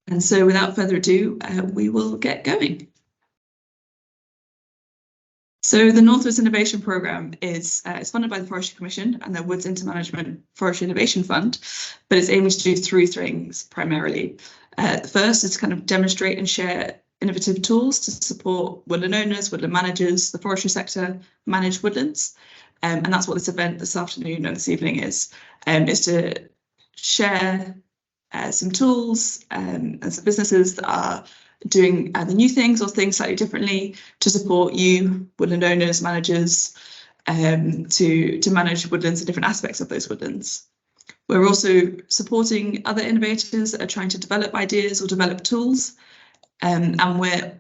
And so without further ado, we will get going. So the Northwoods Innovation Programme is funded by the Forestry Commission and the Woods Intermanagement Forestry Innovation Fund, but it's aiming to do three things primarily. The first is to kind of demonstrate and share innovative tools to support woodland owners, woodland managers, the forestry sector, manage woodlands. And that's what this event this afternoon and this evening is to share some tools and some businesses that are doing either new things or things slightly differently to support you, woodland owners, managers, to manage woodlands and different aspects of those woodlands. We're also supporting other innovators that are trying to develop ideas or develop tools, and we're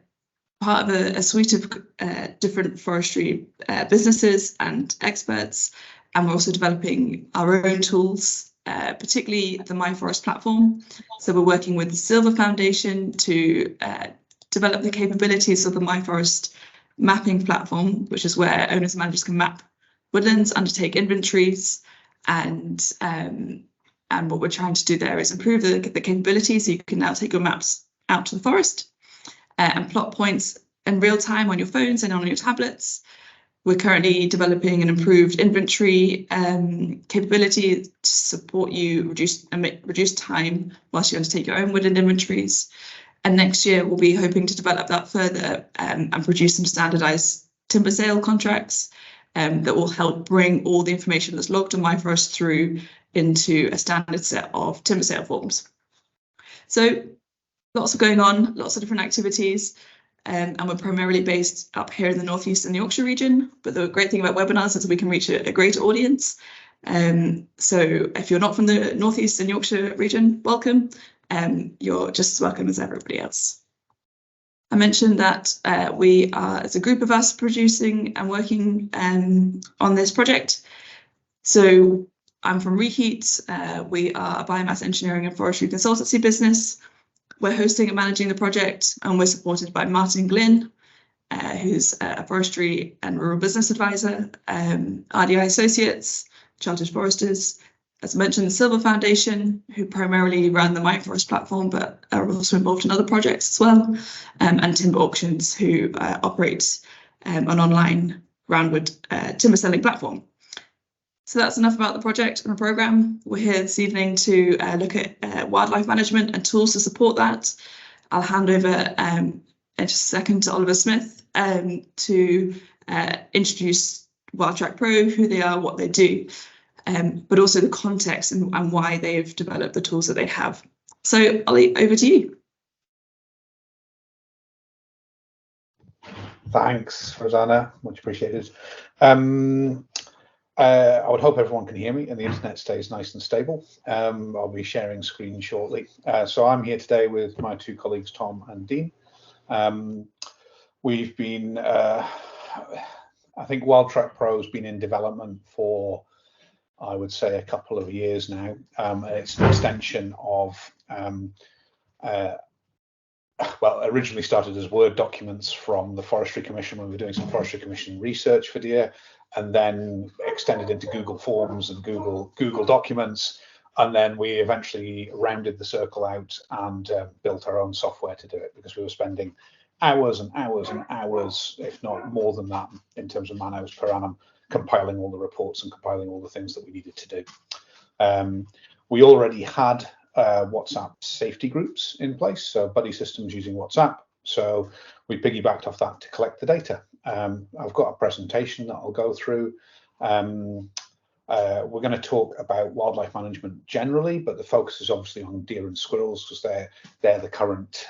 part of a suite of different forestry businesses and experts, and we're also developing our own tools, particularly the MyForest platform. So we're working with the Silver Foundation to develop the capabilities of the MyForest mapping platform, which is where owners and managers can map woodlands, undertake inventories, and what we're trying to do there is improve the capabilities so you can now take your maps out to the forest and plot points in real time on your phones and on your tablets. We're currently developing an improved inventory capability to support you reduce time whilst you undertake your own woodland inventories. And next year we'll be hoping to develop that further and produce some standardised timber sale contracts that will help bring all the information that's logged on MyForest through into a standard set of timber sale forms. So lots of going on, lots of different activities. And we're primarily based up here in the Northeast and the Yorkshire region. But the great thing about webinars is we can reach a greater audience. So if you're not from the Northeast and Yorkshire region, welcome. You're just as welcome as everybody else. I mentioned that we are, as a group of us, producing and working on this project. So I'm from Reheat. We are a biomass engineering and forestry consultancy business. We're hosting and managing the project, and we're supported by Martin Glynn, who's a forestry and rural business advisor, RDI Associates, Chartered Foresters, as I mentioned, the Silver Foundation, who primarily run the MyForest platform, but are also involved in other projects as well, and Timber Auctions, who operate an online roundwood timber selling platform. So that's enough about the project and the programme. We're here this evening to look at wildlife management and tools to support that. I'll hand over in just a second to Oliver Smith to introduce WildTrackPro, who they are, what they do, but also the context and why they've developed the tools that they have. So Ollie, over to you. Thanks, Rosanna, much appreciated. I would hope everyone can hear me and the internet stays nice and stable. I'll be sharing screen shortly. So I'm here today with my two colleagues, Tom and Dean. We've been, I think WildTrackPro has been in development for, I would say, a couple of years now. It's an extension of, well, originally started as Word documents from the Forestry Commission when we were doing some Forestry Commission research for DEAR, and then extended into Google Forms and Google Documents, and then we eventually rounded the circle out and built our own software to do it, because we were spending hours and hours and hours, if not more than that, in terms of man hours per annum, compiling all the reports and compiling all the things that we needed to do. We already had WhatsApp safety groups in place, so buddy systems using WhatsApp. So we piggybacked off that to collect the data. I've got a presentation that I'll go through. We're going to talk about wildlife management generally, but the focus is obviously on deer and squirrels because they're the current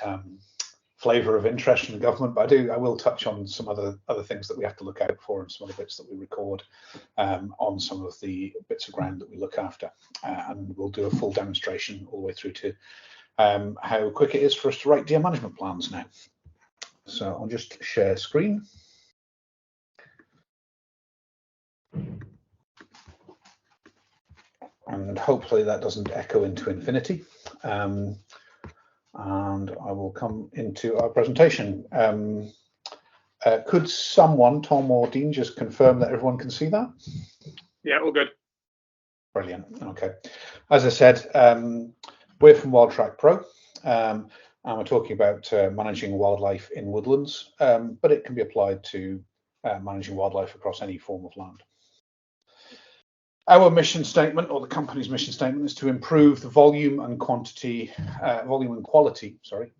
flavour of interest in the government. But I will touch on some other things that we have to look out for and some of the bits that we record on some of the bits of ground that we look after. And we'll do a full demonstration all the way through to how quick it is for us to write deer management plans now. So I'll just share screen. And hopefully that doesn't echo into infinity. And I will come into our presentation. Could someone, Tom or Dean, just confirm that everyone can see that? Yeah, all good. Brilliant. Okay. As I said, we're from WildTrackPro. and we're talking about managing wildlife in woodlands, but it can be applied to managing wildlife across any form of land. Our mission statement, or the company's mission statement, is to improve the volume and quality,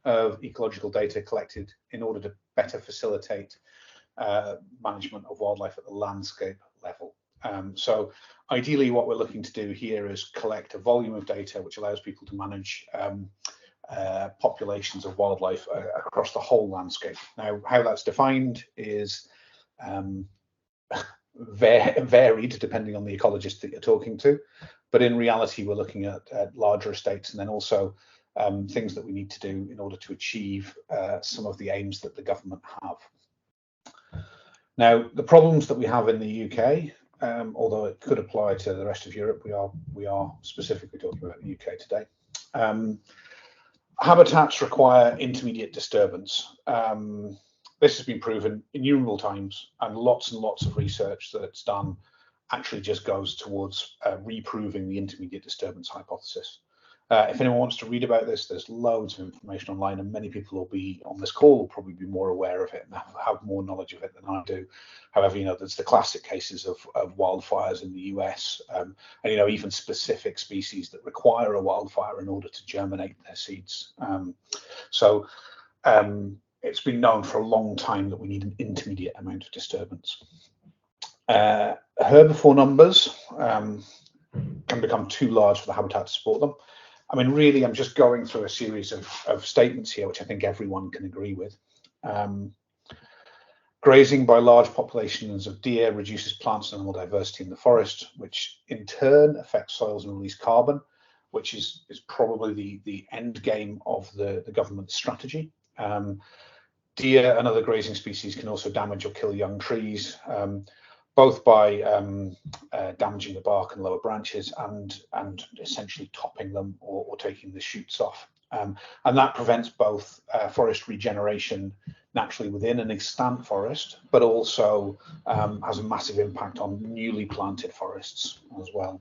of ecological data collected in order to better facilitate management of wildlife at the landscape level. So ideally what we're looking to do here is collect a volume of data which allows people to manage populations of wildlife across the whole landscape. Now, how that's defined is varied depending on the ecologist that you're talking to, but in reality we're looking at larger estates, and then also things that we need to do in order to achieve some of the aims that the government have. Now, the problems that we have in the UK, although it could apply to the rest of Europe, we are specifically talking about the UK today. Habitats require intermediate disturbance. This has been proven innumerable times, and lots of research that's done actually just goes towards reproving the intermediate disturbance hypothesis. If anyone wants to read about this, there's loads of information online, and many people will be on this call will probably be more aware of it and have more knowledge of it than I do. However, there's the classic cases of wildfires in the US, and even specific species that require a wildfire in order to germinate their seeds. It's been known for a long time that we need an intermediate amount of disturbance. Herbivore numbers can become too large for the habitat to support them. I mean, really, I'm just going through a series of statements here, which I think everyone can agree with. Grazing by large populations of deer reduces plants and animal diversity in the forest, which in turn affects soils and release carbon, which is probably the end game of the government's strategy. Deer and other grazing species can also damage or kill young trees, both by damaging the bark and lower branches and essentially topping them or taking the shoots off. And that prevents both forest regeneration naturally within an extant forest, but also has a massive impact on newly planted forests as well.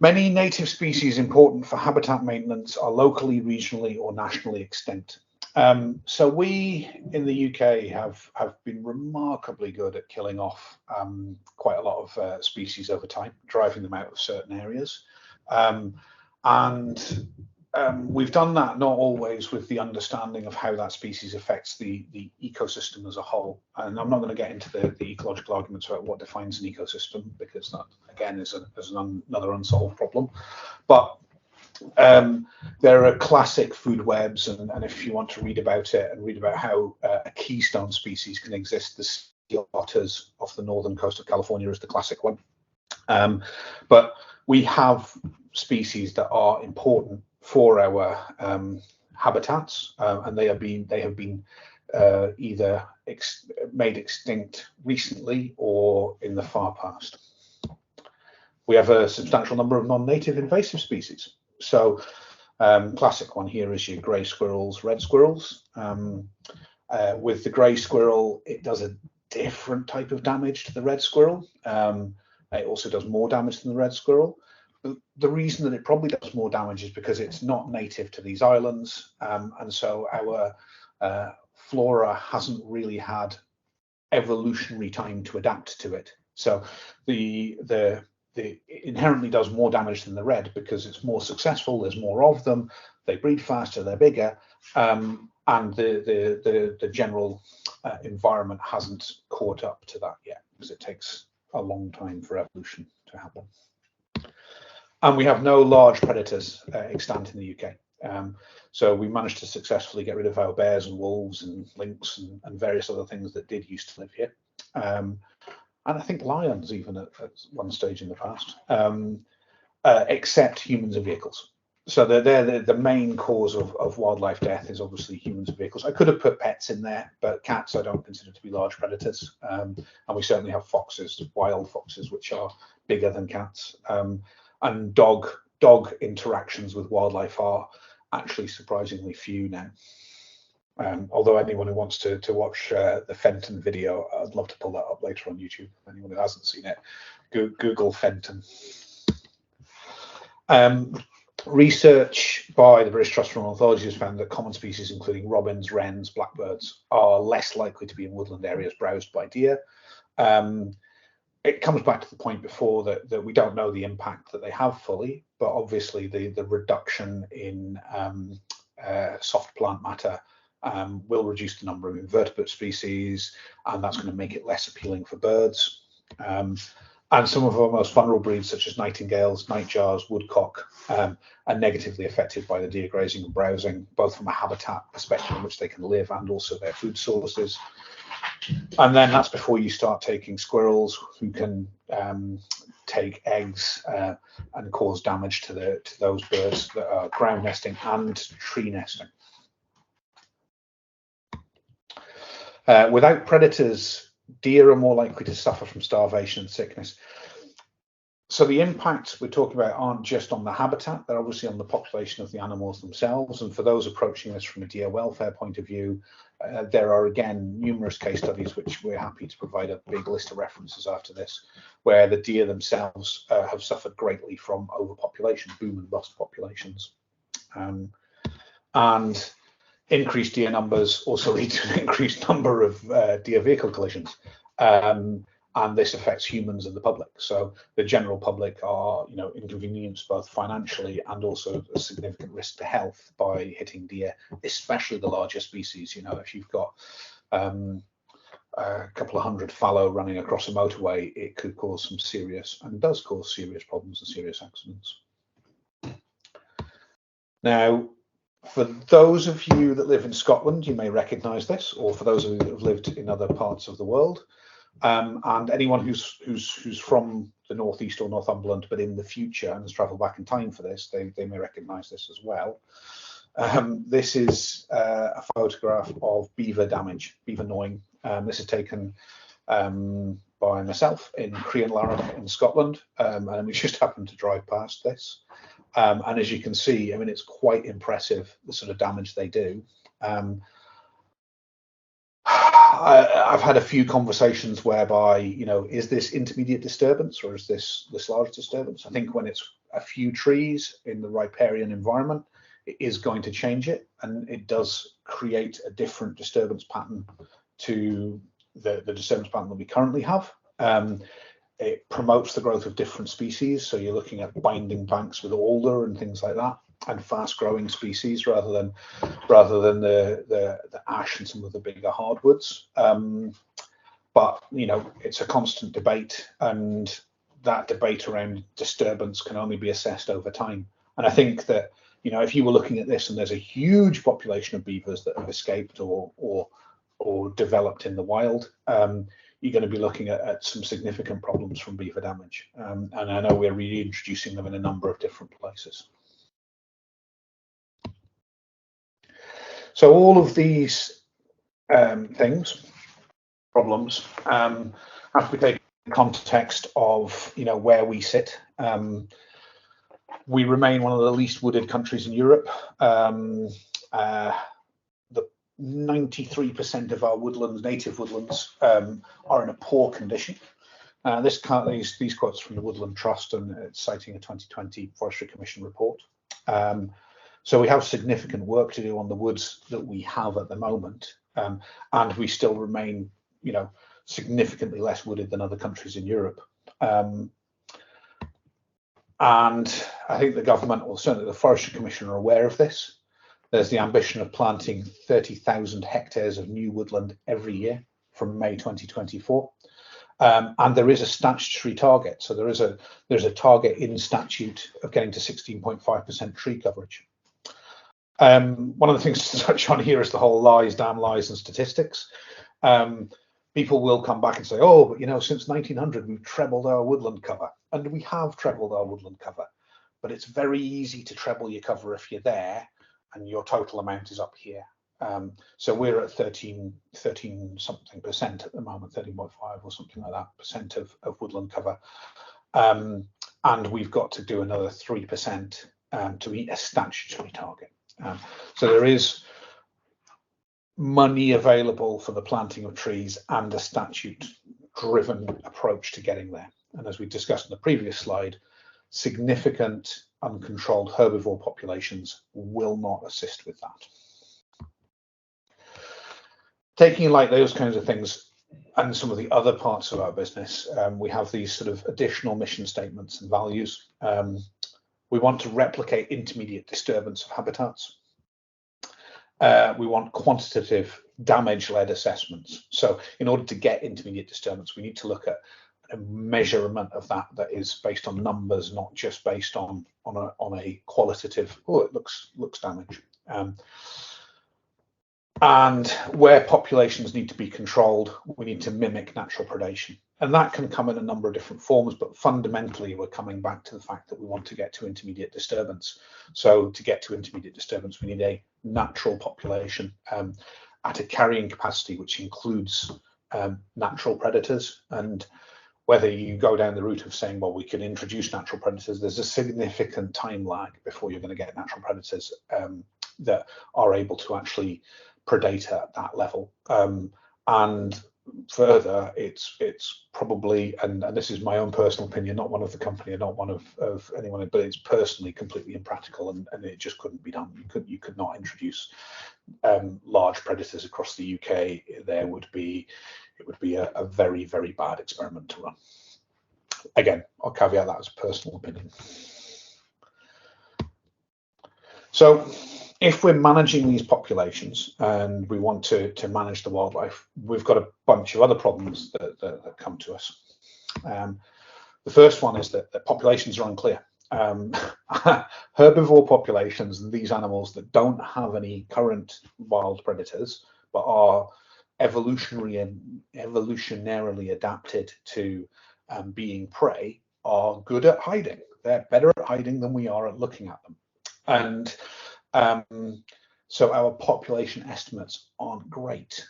Many native species important for habitat maintenance are locally, regionally, or nationally extinct. So we in the UK have been remarkably good at killing off quite a lot of species over time, driving them out of certain areas. We've done that not always with the understanding of how that species affects the ecosystem as a whole. And I'm not going to get into the ecological arguments about what defines an ecosystem, because that again is another unsolved problem. But there are classic food webs, and if you want to read about it and read about how a keystone species can exist, the sea otters off the northern coast of California is the classic one. But we have species that are important for our habitats, and they have been either made extinct recently or in the far past. We have a substantial number of non-native invasive species. So classic one here is your grey squirrels, red squirrels. With the grey squirrel, it does a different type of damage to the red squirrel. It also does more damage than the red squirrel. The reason that it probably does more damage is because it's not native to these islands, and so our flora hasn't really had evolutionary time to adapt to it. So it inherently does more damage than the red because it's more successful. There's more of them. They breed faster. They're bigger, and the general environment hasn't caught up to that yet, because it takes a long time for evolution to happen. And we have no large predators extant in the UK. So we managed to successfully get rid of our bears and wolves and lynx and various other things that did used to live here. And I think lions even at one stage in the past, except humans and vehicles. So they're the main cause of wildlife death is obviously humans and vehicles. I could have put pets in there, but cats I don't consider to be large predators. And we certainly have foxes, wild foxes, which are bigger than cats. And dog interactions with wildlife are actually surprisingly few now. Although anyone who wants to watch the Fenton video, I'd love to pull that up later on YouTube. Anyone who hasn't seen it, Google Fenton. Research by the British Trust for Ornithology has found that common species, including robins, wrens, blackbirds, are less likely to be in woodland areas browsed by deer. It comes back to the point before that we don't know the impact that they have fully, but obviously the reduction in soft plant matter will reduce the number of invertebrate species, and that's going to make it less appealing for birds. And some of our most vulnerable breeds, such as nightingales, nightjars, woodcock, are negatively affected by the deer grazing and browsing, both from a habitat perspective in which they can live and also their food sources. And then that's before you start taking squirrels, who can take eggs and cause damage to those birds that are ground nesting and tree nesting. Without predators, deer are more likely to suffer from starvation and sickness. So the impacts we're talking about aren't just on the habitat, they're obviously on the population of the animals themselves. And for those approaching this from a deer welfare point of view, there are again numerous case studies which we're happy to provide a big list of references after this, where the deer themselves have suffered greatly from overpopulation, boom and bust populations. And increased deer numbers also lead to an increased number of deer vehicle collisions. And this affects humans and the public. So the general public are, inconvenienced both financially and also a significant risk to health by hitting deer, especially the larger species. If you've got a couple of hundred fallow running across a motorway, it could cause some serious, and does cause serious problems and serious accidents. Now, for those of you that live in Scotland, you may recognise this, or for those of you that have lived in other parts of the world, and anyone who's from the northeast or Northumberland, but in the future and has travelled back in time for this, they may recognise this as well. This is a photograph of beaver damage, beaver gnawing. This is taken by myself in Crianlarich in Scotland, and we just happened to drive past this. And as you can see, it's quite impressive, the sort of damage they do. I've had a few conversations whereby, is this intermediate disturbance or is this large disturbance? I think when it's a few trees in the riparian environment, it is going to change it, and it does create a different disturbance pattern to the disturbance pattern that we currently have. It promotes the growth of different species, so you're looking at binding banks with alder and things like that, and fast-growing species rather than the ash and some of the bigger hardwoods. But it's a constant debate, and that debate around disturbance can only be assessed over time. And I think that if you were looking at this and there's a huge population of beavers that have escaped or developed in the wild, you're going to be looking at some significant problems from beaver damage. And I know we're reintroducing them in a number of different places. So all of these problems, have to be taken in the context of where we sit. We remain one of the least wooded countries in Europe. 93% of our woodlands, native woodlands, are in a poor condition. These quotes from the Woodland Trust, and it's citing a 2020 Forestry Commission report. So we have significant work to do on the woods that we have at the moment, and we still remain, significantly less wooded than other countries in Europe. And I think the government, or certainly the Forestry Commission, are aware of this. There's the ambition of planting 30,000 hectares of new woodland every year from May 2024. And there is a statutory target. So there's a target in statute of getting to 16.5% tree coverage. One of the things to touch on here is the whole lies, damn lies, and statistics. People will come back and say, oh, but since 1900, we've trebled our woodland cover. And we have trebled our woodland cover. But it's very easy to treble your cover if you're there and your total amount is up here. So we're at 13 something percent at the moment, 13.5 or something like that percent of woodland cover. And we've got to do another 3% to meet a statutory target. So there is money available for the planting of trees and a statute-driven approach to getting there. And as we discussed in the previous slide, significant uncontrolled herbivore populations will not assist with that. Taking like those kinds of things and some of the other parts of our business, we have these sort of additional mission statements and values. We want to replicate intermediate disturbance of habitats. We want quantitative damage-led assessments. So in order to get intermediate disturbance, we need to look at a measurement of that is based on numbers, not just based on a qualitative, oh, it looks damage. And where populations need to be controlled, we need to mimic natural predation. And that can come in a number of different forms, but fundamentally we're coming back to the fact that we want to get to intermediate disturbance. So to get to intermediate disturbance, we need a natural population at a carrying capacity, which includes natural predators. And whether you go down the route of saying, well, we can introduce natural predators, there's a significant time lag before you're going to get natural predators that are able to actually predate at that level. And further, it's probably, and this is my own personal opinion, not one of the company, not one of anyone, but it's personally completely impractical, and it just couldn't be done. You could not introduce large predators across the UK. It would be a very, very bad experiment to run. Again, I'll caveat that as a personal opinion. So if we're managing these populations and we want to manage the wildlife, we've got a bunch of other problems that come to us. The first one is that the populations are unclear. Herbivore populations, these animals that don't have any current wild predators, but are evolutionarily adapted to being prey, are good at hiding. They're better at hiding than we are at looking at them. And so our population estimates aren't great.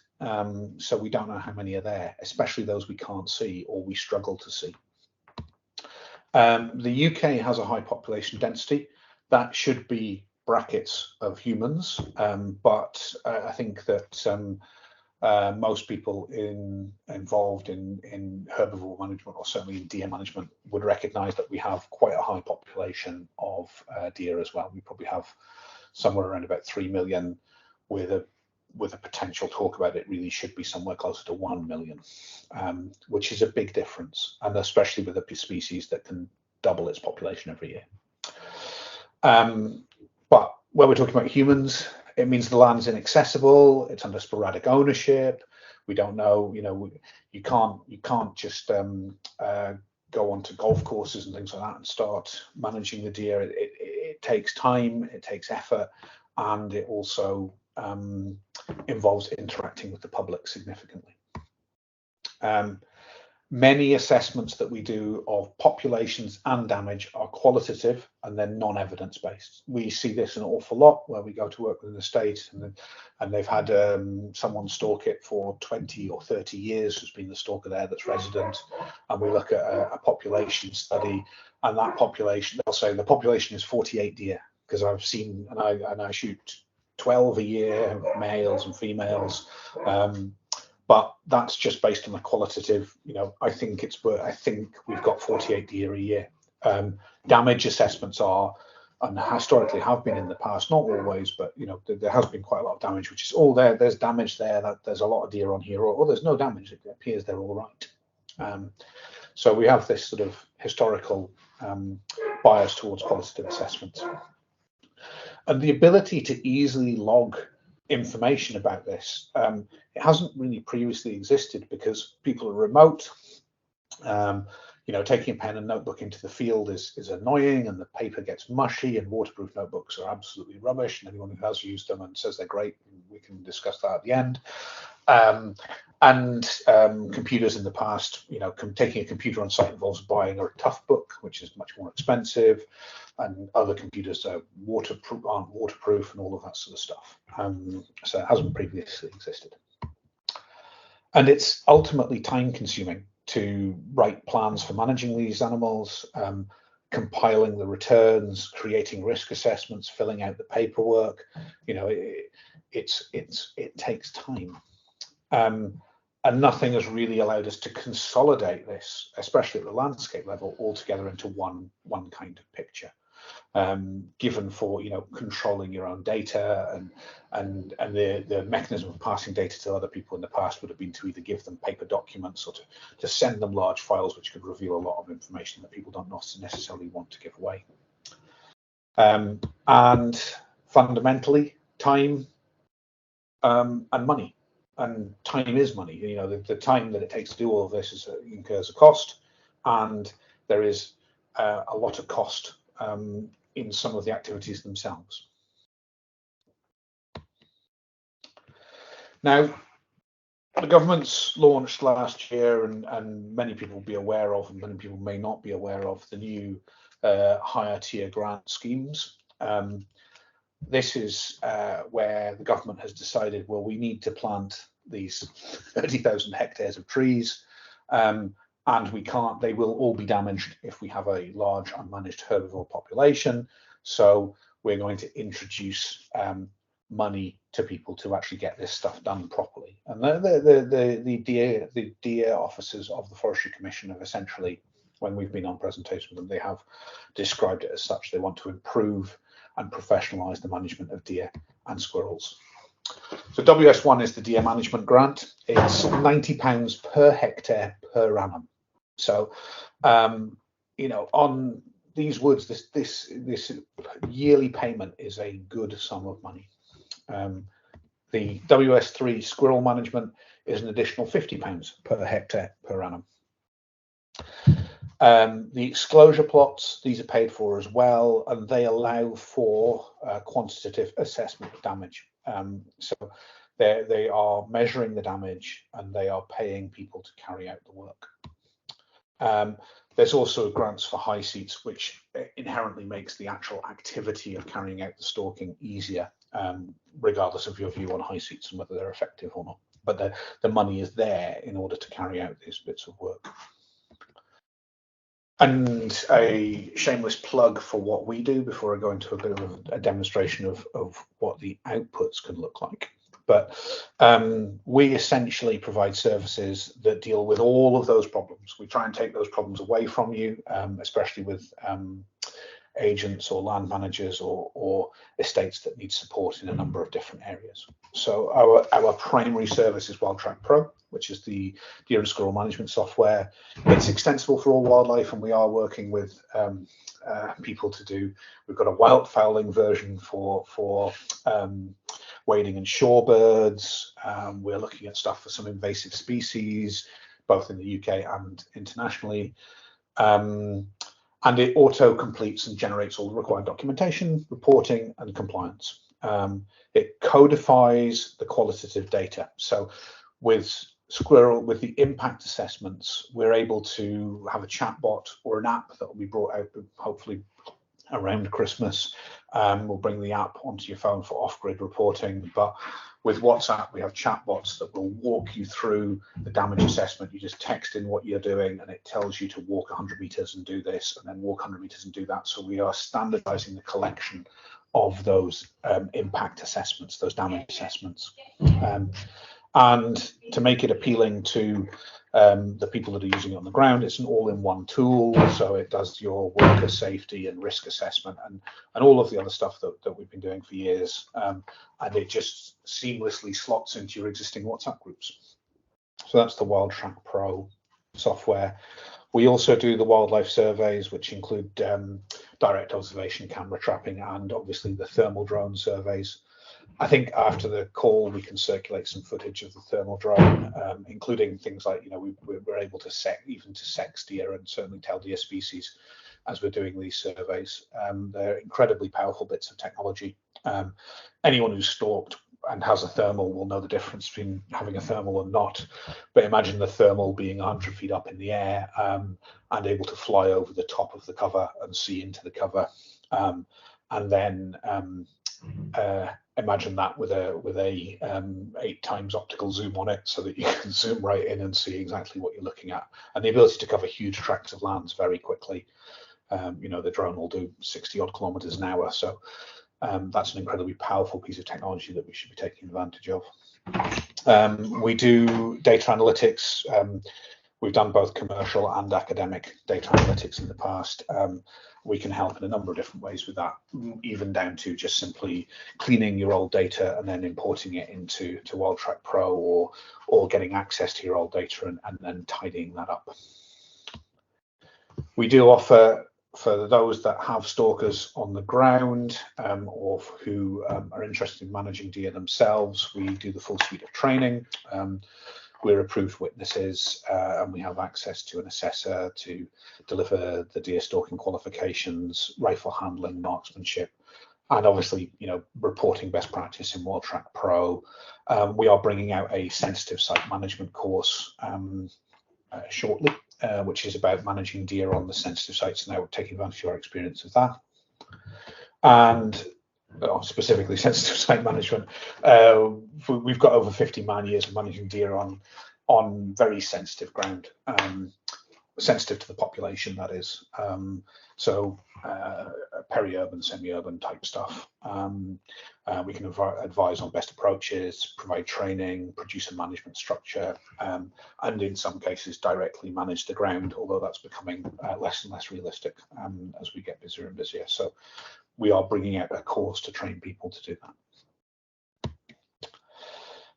So we don't know how many are there, especially those we can't see or we struggle to see. The UK has a high population density. That should be brackets of humans, but I think that most people involved in herbivore management, or certainly in deer management, would recognise that we have quite a high population of deer as well. We probably have somewhere around about 3 million, with a potential talk about it really should be somewhere closer to 1 million, which is a big difference, and especially with a species that can double its population every year. But when we're talking about humans, it means the land's inaccessible, it's under sporadic ownership. We don't know, you can't just go onto golf courses and things like that and start managing the deer. It takes time, it takes effort, and it also involves interacting with the public significantly. Many assessments that we do of populations and damage are qualitative and they're non-evidence based. We see this an awful lot where we go to work with an estate and they've had someone stalk it for 20 or 30 years, has been the stalker there that's resident, and we look at a population study, and that population, they'll say the population is 48 deer, because I've seen, and I shoot 12 a year, males and females. But that's just based on the qualitative, I think we've got 48 deer a year. Damage assessments are, and historically have been in the past, not always, but there has been quite a lot of damage, which is, there's damage there, that there's a lot of deer on here, or there's no damage, it appears they're all right. So we have this sort of historical bias towards qualitative assessments. And the ability to easily log information about this, it hasn't really previously existed because people are remote. Taking a pen and notebook into the field is annoying, and the paper gets mushy, and waterproof notebooks are absolutely rubbish, and anyone who has used them and says they're great, we can discuss that at the end. Computers in the past, taking a computer on site involves buying a tough book, which is much more expensive, and other computers aren't waterproof and all of that sort of stuff. So it hasn't previously existed. And it's ultimately time consuming to write plans for managing these animals, compiling the returns, creating risk assessments, filling out the paperwork. It takes time. And nothing has really allowed us to consolidate this, especially at the landscape level, altogether into one kind of picture. Given for controlling your own data and the mechanism of passing data to other people in the past would have been to either give them paper documents or to send them large files which could reveal a lot of information that people don't necessarily want to give away. And fundamentally, time and money. And time is money. The time that it takes to do all of this incurs a cost, and there is a lot of cost in some of the activities themselves. Now, the government's launched last year, and many people will be aware of, and many people may not be aware of, the new higher tier grant schemes. This is where the government has decided, well, we need to plant these 30,000 hectares of trees, and they will all be damaged if we have a large unmanaged herbivore population. So we're going to introduce money to people to actually get this stuff done properly. And the deer officers of the Forestry Commission have essentially, when we've been on presentation with them, they have described it as such. They want to improve and professionalise the management of deer and squirrels. So WS1 is the deer management grant. It's £90 per hectare per annum. So, on these woods, this yearly payment is a good sum of money. The WS3 squirrel management is an additional £50 per hectare per annum. The exclosure plots, these are paid for as well, and they allow for quantitative assessment of damage. So they are measuring the damage and they are paying people to carry out the work. There's also grants for high seats, which inherently makes the actual activity of carrying out the stalking easier, regardless of your view on high seats and whether they're effective or not. But the money is there in order to carry out these bits of work. And a shameless plug for what we do before I go into a bit of a demonstration of what the outputs can look like. But we essentially provide services that deal with all of those problems. We try and take those problems away from you, especially with agents or land managers or estates that need support in a number of different areas. So our primary service is WildTrackPro, which is the deer and squirrel management software. It's extensible for all wildlife, and we are working with people to do. We've got a wildfowling version for wading and shorebirds. We're looking at stuff for some invasive species, both in the UK and internationally. And it auto completes and generates all the required documentation, reporting, and compliance. It codifies the qualitative data. So with the impact assessments, we're able to have a chatbot or an app that will be brought out hopefully around Christmas. We'll bring the app onto your phone for off-grid reporting. But with WhatsApp, we have chatbots that will walk you through the damage assessment. You just text in what you're doing and it tells you to walk 100 meters and do this, and then walk 100 meters and do that. So we are standardizing the collection of those impact assessments, those damage assessments. And to make it appealing to the people that are using it on the ground, it's an all-in-one tool. So it does your worker safety and risk assessment and all of the other stuff that we've been doing for years. And it just seamlessly slots into your existing WhatsApp groups. So that's the WildTrackPro software. We also do the wildlife surveys, which include direct observation, camera trapping, and obviously the thermal drone surveys. I think after the call, we can circulate some footage of the thermal drone, including things like, we're able to sex deer and certainly tell deer species as we're doing these surveys. They're incredibly powerful bits of technology. Anyone who's stalked and has a thermal will know the difference between having a thermal and not. But imagine the thermal being 100 feet up in the air and able to fly over the top of the cover and see into the cover. And then imagine that with a 8x optical zoom on it, so that you can zoom right in and see exactly what you're looking at, and the ability to cover huge tracts of lands very quickly. The drone will do 60 odd kilometers an hour, so that's an incredibly powerful piece of technology that we should be taking advantage of. We do data analytics. We've done both commercial and academic data analytics in the past. We can help in a number of different ways with that, even down to just simply cleaning your old data and then importing it into WildTrackPro, or getting access to your old data and then tidying that up. We do offer, for those that have stalkers on the ground, or who are interested in managing deer themselves, we do the full suite of training. We're approved witnesses, and we have access to an assessor to deliver the deer stalking qualifications, rifle handling, marksmanship, and obviously, reporting best practice in WildTrackPro. We are bringing out a sensitive site management course shortly, which is about managing deer on the sensitive sites, and now we're taking advantage of our experience of that. And specifically sensitive site management, we've got over 50 man-years of managing deer on very sensitive ground, sensitive to the population, that is. So peri-urban, semi-urban type stuff. We can advise on best approaches, provide training, produce a management structure, and in some cases directly manage the ground, although that's becoming less and less realistic as we get busier and busier. So we are bringing out a course to train people to do that.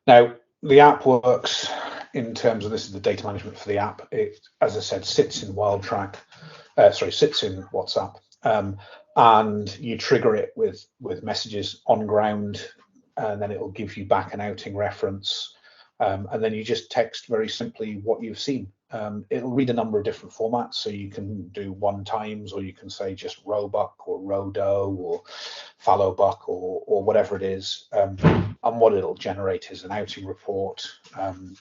Now, the app works in terms of, this is the data management for the app. It, as I said, sits in sits in WhatsApp, and you trigger it with messages on ground, and then it will give you back an outing reference, and then you just text very simply what you've seen. It'll read a number of different formats, so you can do 1 times, or you can say just roebuck or roe doe or fallow buck or whatever it is, and what it'll generate is an outing report, and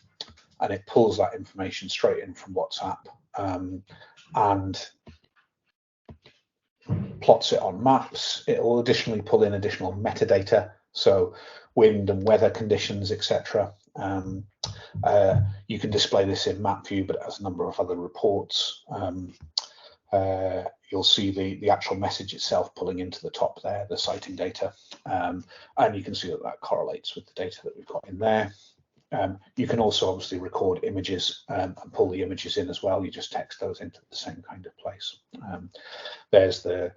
it pulls that information straight in from WhatsApp, and plots it on maps. It will additionally pull in additional metadata, so wind and weather conditions, etc. You can display this in map view, but it has a number of other reports. You'll see the actual message itself pulling into the top there, the sighting data, and you can see that correlates with the data that we've got in there. You can also obviously record images and pull the images in as well. You just text those into the same kind of place. There's the,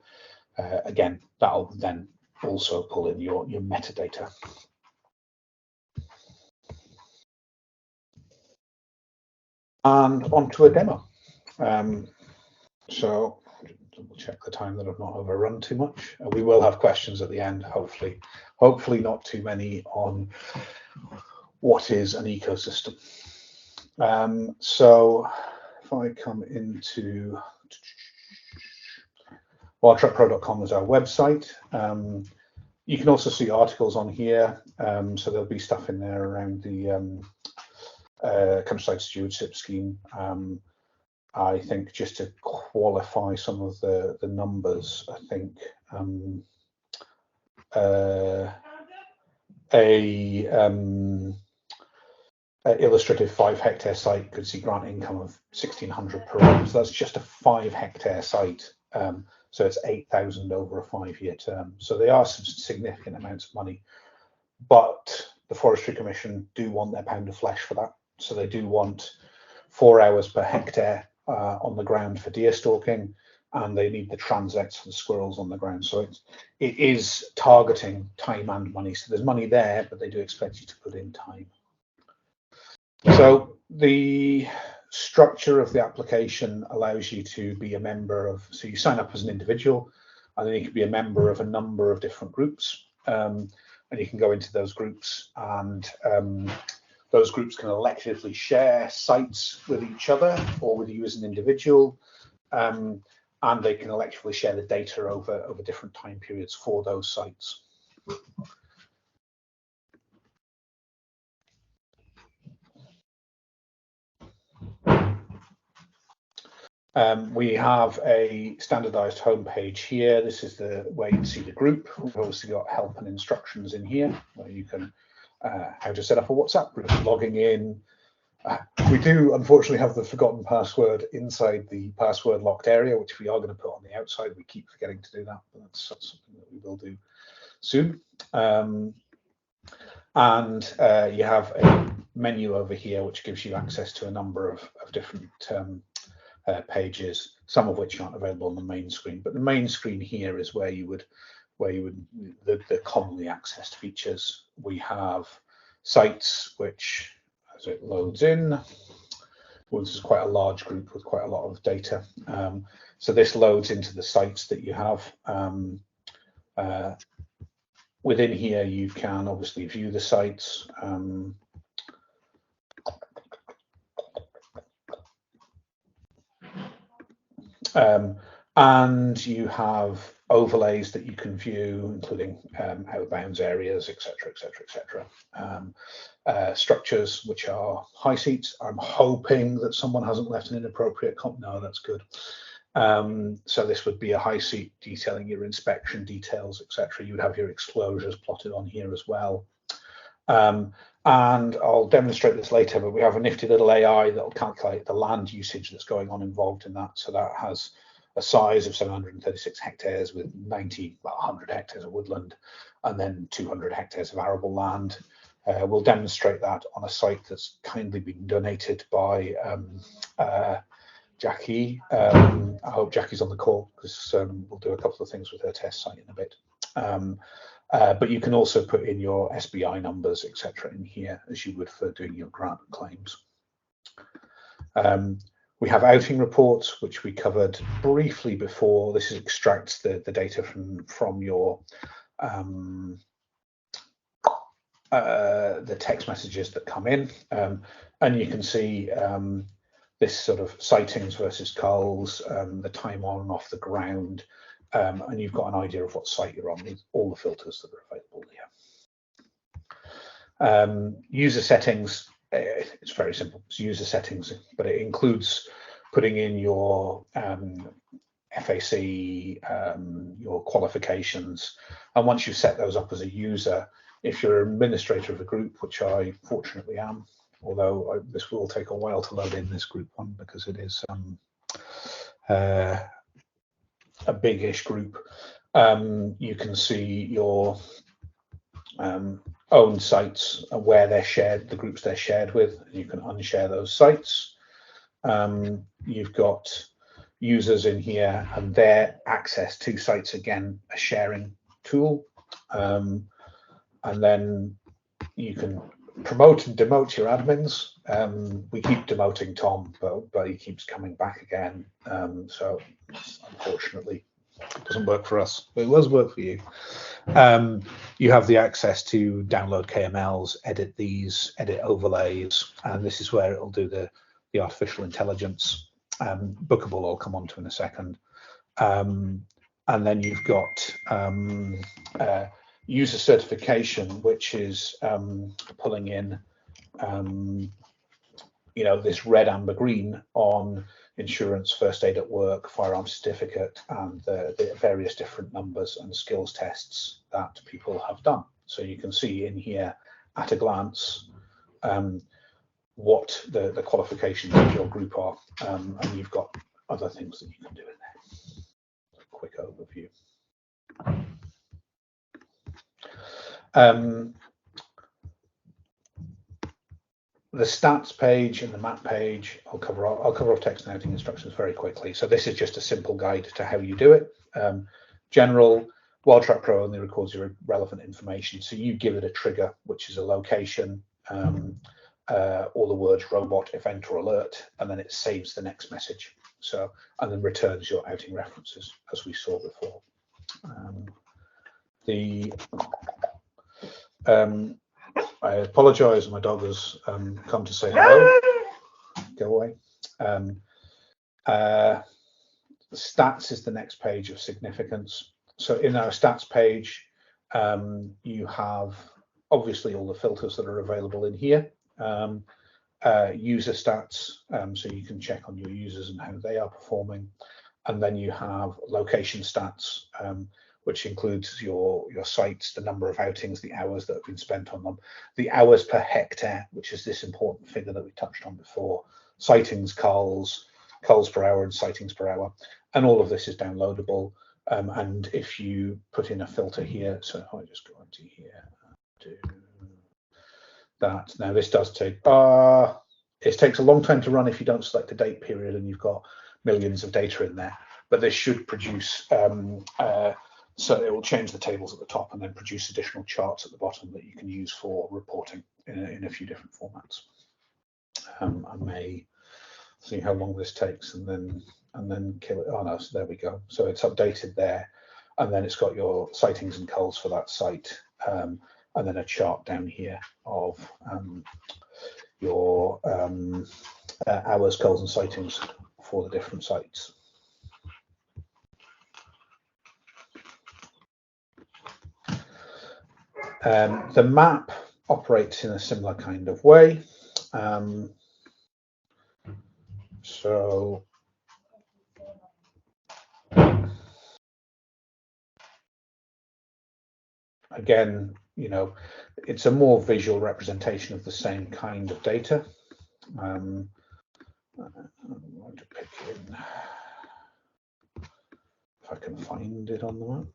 again, that'll then also pull in your metadata. And onto a demo. So double check the time that I've not overrun too much. We will have questions at the end, hopefully not too many, on what is an ecosystem. So if I come into WildTrackPro.com is our website. You can also see articles on here, so there'll be stuff in there around the countryside stewardship scheme. I think just to qualify some of the numbers, I think a illustrative 5-hectare site could see grant income of 1,600 per annum. So that's just a 5-hectare site. So it's 8,000 over a 5-year term. So they are some significant amounts of money, but the Forestry Commission do want their pound of flesh for that. So they do want 4 hours per hectare on the ground for deer stalking, and they need the transects for the squirrels on the ground. So it is targeting time and money. So there's money there, but they do expect you to put in time. So the structure of the application allows you to be a member of, so you sign up as an individual, and then you can be a member of a number of different groups, and you can go into those groups, and those groups can electively share sites with each other or with you as an individual, and they can electively share the data over different time periods for those sites. We have a standardized homepage here. This is the way you can see the group. We've obviously got help and instructions in here where you can how to set up a WhatsApp group, logging in, We do unfortunately have the forgotten password inside the password locked area, which we are going to put on the outside. We keep forgetting to do that, but that's something that we will do soon. And you have a menu over here which gives you access to a number of different pages, some of which aren't available on the main screen. But the main screen here is where you would the commonly accessed features. We have sites which, as it loads in, well, this is quite a large group with quite a lot of data. So this loads into the sites that you have. Within here, you can obviously view the sites. And you have overlays that you can view, including outbounds areas, etc., etc., etc. Structures, which are high seats. I'm hoping that someone hasn't left an inappropriate comment. No, that's good. So this would be a high seat detailing your inspection details, etc. You would have your exclosures plotted on here as well. And I'll demonstrate this later, but we have a nifty little AI that will calculate the land usage that's going on involved in that. So that has a size of 736 hectares with 100 hectares of woodland, and then 200 hectares of arable land. We'll demonstrate that on a site that's kindly been donated by Jackie. I hope Jackie's on the call, because we'll do a couple of things with her test site in a bit. But you can also put in your SBI numbers, etc., in here, as you would for doing your grant claims. We have outing reports, which we covered briefly before. This extracts the data from your the text messages that come in, and you can see this sort of sightings versus culls, the time on and off the ground, and you've got an idea of what site you're on with all the filters that are available here. User settings, it's very simple. It's user settings, but it includes putting in your FAC, your qualifications, and once you've set those up as a user, if you're an administrator of a group, which I fortunately am, although this will take a while to load in this group one because it is a big-ish group, you can see your own sites and where they're shared, the groups they're shared with. You can unshare those sites. You've got users in here and their access to sites, again, a sharing tool. And then you can promote and demote your admins. We keep demoting Tom, but he keeps coming back again. So unfortunately, it doesn't work for us, but it does work for you. You have the access to download KMLs, edit these, edit overlays, and this is where it'll do the artificial intelligence. Bookable I'll come on to in a second. And then you've got user certification, which is pulling in this red, amber, green on insurance, first aid at work, firearm certificate, and the various different numbers and skills tests that people have done. So you can see in here at a glance what the qualifications of your group are, and you've got other things that you can do in there. A quick overview. The stats page and the map page, I'll cover off text and outing instructions very quickly. So this is just a simple guide to how you do it. General, WildTrackPro only records your relevant information. So you give it a trigger, which is a location, or the words robot, event, or alert, and then it saves the next message. So, and then returns your outing references, as we saw before. I apologise, my dog has come to say hello. Go away. Stats is the next page of significance. So in our stats page, you have obviously all the filters that are available in here. User stats, so you can check on your users and how they are performing. And then you have location stats, which includes your sites, the number of outings, the hours that have been spent on them, the hours per hectare, which is this important figure that we touched on before, sightings, culls per hour and sightings per hour, and all of this is downloadable. And if you put in a filter here, so if I just go into here and do that, now this does take, it takes a long time to run if you don't select a date period and you've got millions of data in there, but this should produce, so it will change the tables at the top and then produce additional charts at the bottom that you can use for reporting in a few different formats. I may see how long this takes and then kill it. Oh no, so there we go. So it's updated there, and then it's got your sightings and culls for that site, and then a chart down here of your hours, culls, and sightings for the different sites. The map operates in a similar kind of way. So again, you know, it's a more visual representation of the same kind of data. I'm going to pick in, if I can find it on the map.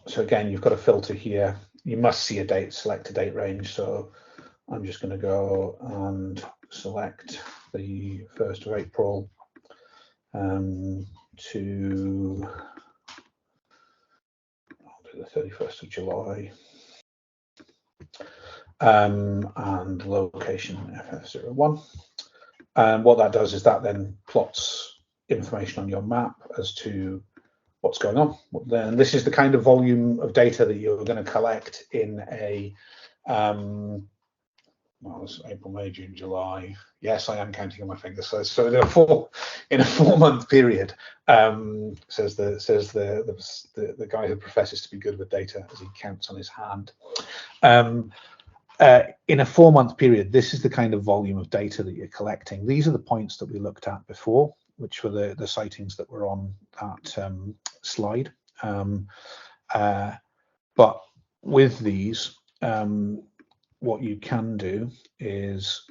So again, you've got a filter here. You must see a date, select a date range. So I'm just going to go and select the 1st of April to, I'll do the 31st of July, and location FF01. And what that does is that then plots information on your map as to what's going on. Then this is the kind of volume of data that you're going to collect in a well, it's April, May, June, July. Yes, I am counting on my fingers. So in a 4-month period, says the guy who professes to be good with data as he counts on his hand. In a 4-month period, this is the kind of volume of data that you're collecting. These are the points that we looked at before, which were the sightings that were on that slide. But with these, what you can do is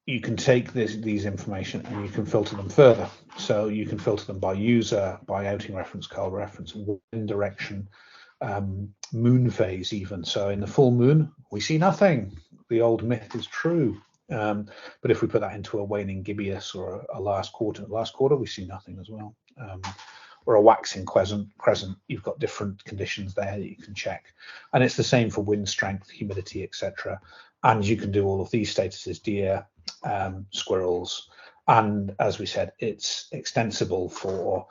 you can take these information and you can filter them further. So you can filter them by user, by outing reference, cull reference, wind direction, moon phase even. So in the full moon, we see nothing. The old myth is true. But if we put that into a waning gibbous or a last quarter, we see nothing as well. Or a waxing crescent, you've got different conditions there that you can check. And it's the same for wind strength, humidity, etc. And you can do all of these statuses, deer, squirrels, and as we said, it's extensible for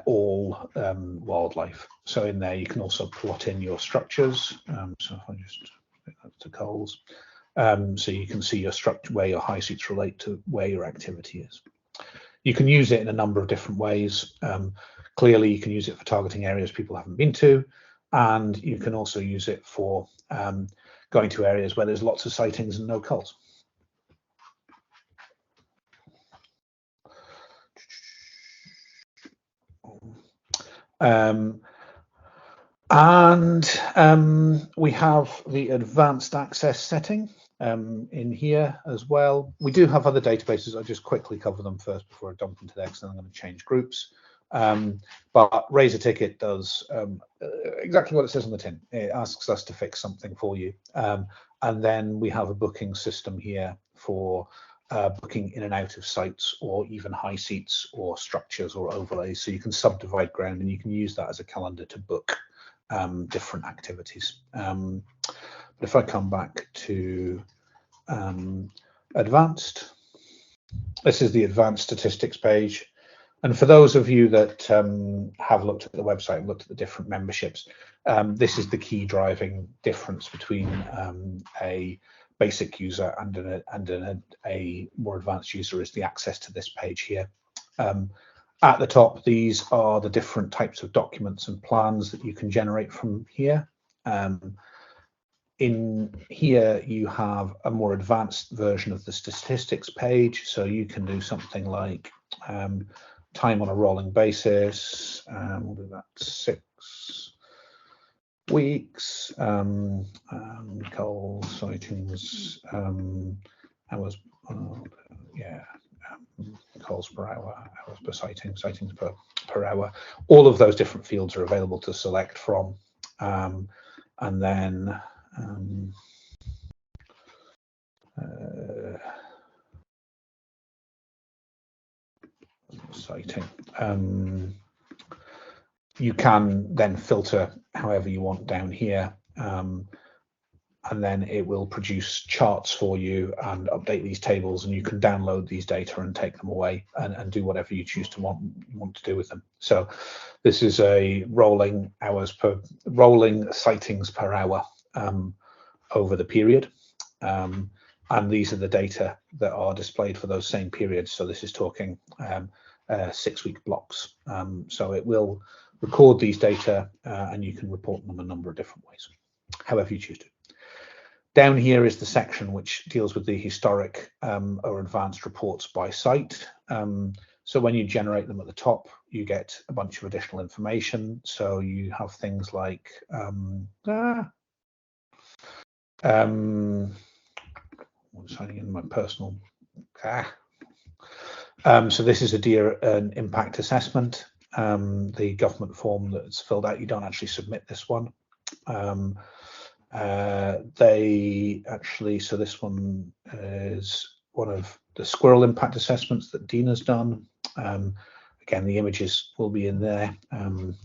all wildlife. So in there, you can also plot in your structures. So if I just put that to culls, so you can see your structure, where your high seats relate to where your activity is. You can use it in a number of different ways. Clearly, you can use it for targeting areas people haven't been to, and you can also use it for going to areas where there's lots of sightings and no culls. We have the advanced access setting in here as well. We do have other databases. I'll just quickly cover them first before I dump into there, because then I'm going to change groups. But Razor Ticket does exactly what it says on the tin. It asks us to fix something for you. And then we have a booking system here for booking in and out of sites, or even high seats or structures or overlays. So you can subdivide ground and you can use that as a calendar to book different activities. But if I come back to advanced, this is the advanced statistics page. And for those of you that have looked at the website and looked at the different memberships, this is the key driving difference between a basic user and a more advanced user, is the access to this page here. At the top, these are the different types of documents and plans that you can generate from here. In here, you have a more advanced version of the statistics page. So you can do something like time on a rolling basis. We'll do that 6 weeks. Coal sightings, hours, calls per hour, hours per sighting, sightings per hour. All of those different fields are available to select from. And then sighting. You can then filter however you want down here, and then it will produce charts for you and update these tables, and you can download these data and take them away and do whatever you choose to want to do with them. So this is a rolling sightings per hour over the period, and these are the data that are displayed for those same periods. So this is talking 6-week blocks. So it will record these data and you can report them a number of different ways, however you choose to. Down here is the section which deals with the historic or advanced reports by site. So when you generate them at the top, you get a bunch of additional information. So you have things like I'm signing in my personal. So this is a deer impact assessment. The government form that's filled out, you don't actually submit this one. They actually, so this one is one of the squirrel impact assessments that Dean has done. Again, the images will be in there. I'm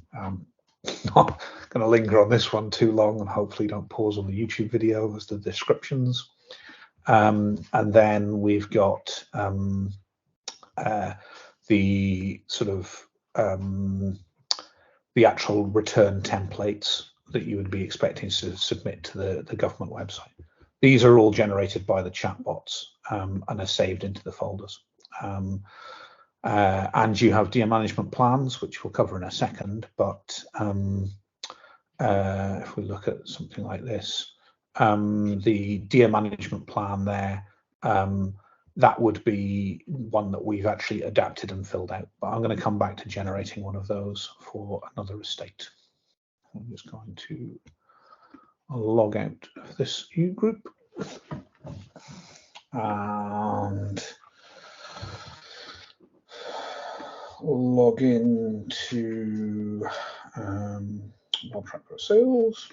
not going to linger on this one too long, and hopefully don't pause on the YouTube video as the descriptions. And then we've got the sort of the actual return templates that you would be expecting to submit to the government website. These are all generated by the chatbots and are saved into the folders. And you have deer management plans, which we'll cover in a second. But if we look at something like this, the deer management plan there, that would be one that we've actually adapted and filled out. But I'm going to come back to generating one of those for another estate. I'm just going to log out of this U group and log into WildTrackPro Sales.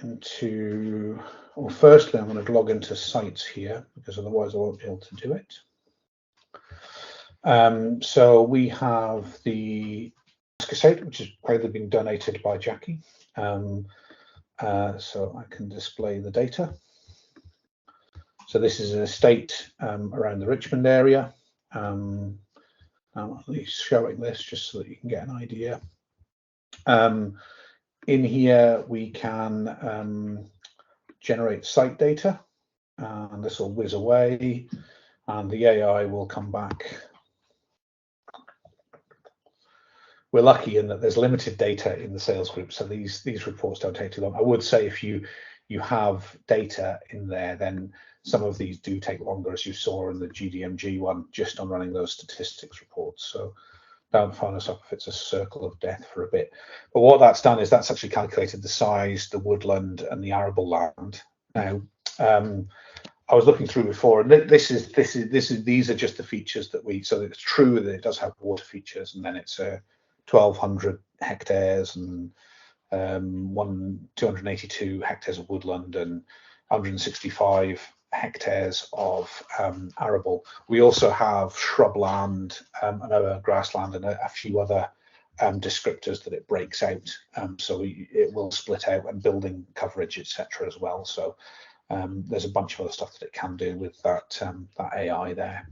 Into, well, firstly, I'm going to log into sites here because otherwise I won't be able to do it. So we have the estate, which has probably been donated by Jackie. So I can display the data. So this is an estate around the Richmond area. I'm at least showing this just so that you can get an idea. In here, we can generate site data, and this will whiz away, and the AI will come back. We're lucky in that there's limited data in the sales group, so these reports don't take too long. I would say if you have data in there, then some of these do take longer, as you saw in the GDMG one, just on running those statistics reports. So don't phone us up if it's a circle of death for a bit. But what that's done is that's actually calculated the size, the woodland, and the arable land. Now, I was looking through before, and these are just the features that we. So it's true that it does have water features, and then it's 1,200 hectares and 282 hectares of woodland and 165 hectares of arable. We also have shrubland, another grassland, and a few other descriptors that it breaks out. So it will split out, and building coverage, etc. as well. So there's a bunch of other stuff that it can do with that AI there.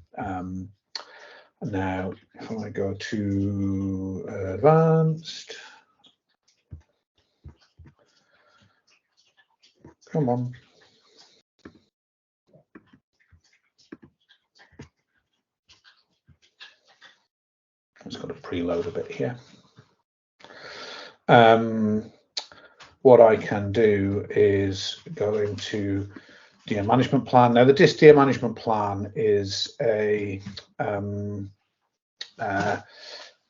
Now, if I go to advanced, come on. preload a bit here. What I can do is go into deer management plan. Now, the deer management plan is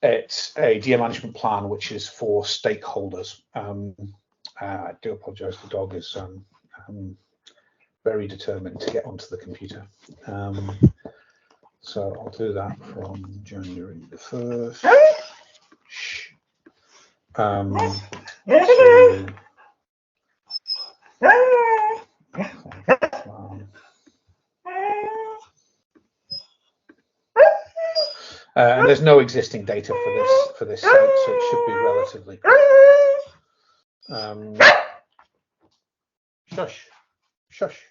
it's a deer management plan which is for stakeholders. I do apologise. The dog is very determined to get onto the computer. So I'll do that from January the 1st. And there's no existing data for this site, so it should be relatively shush.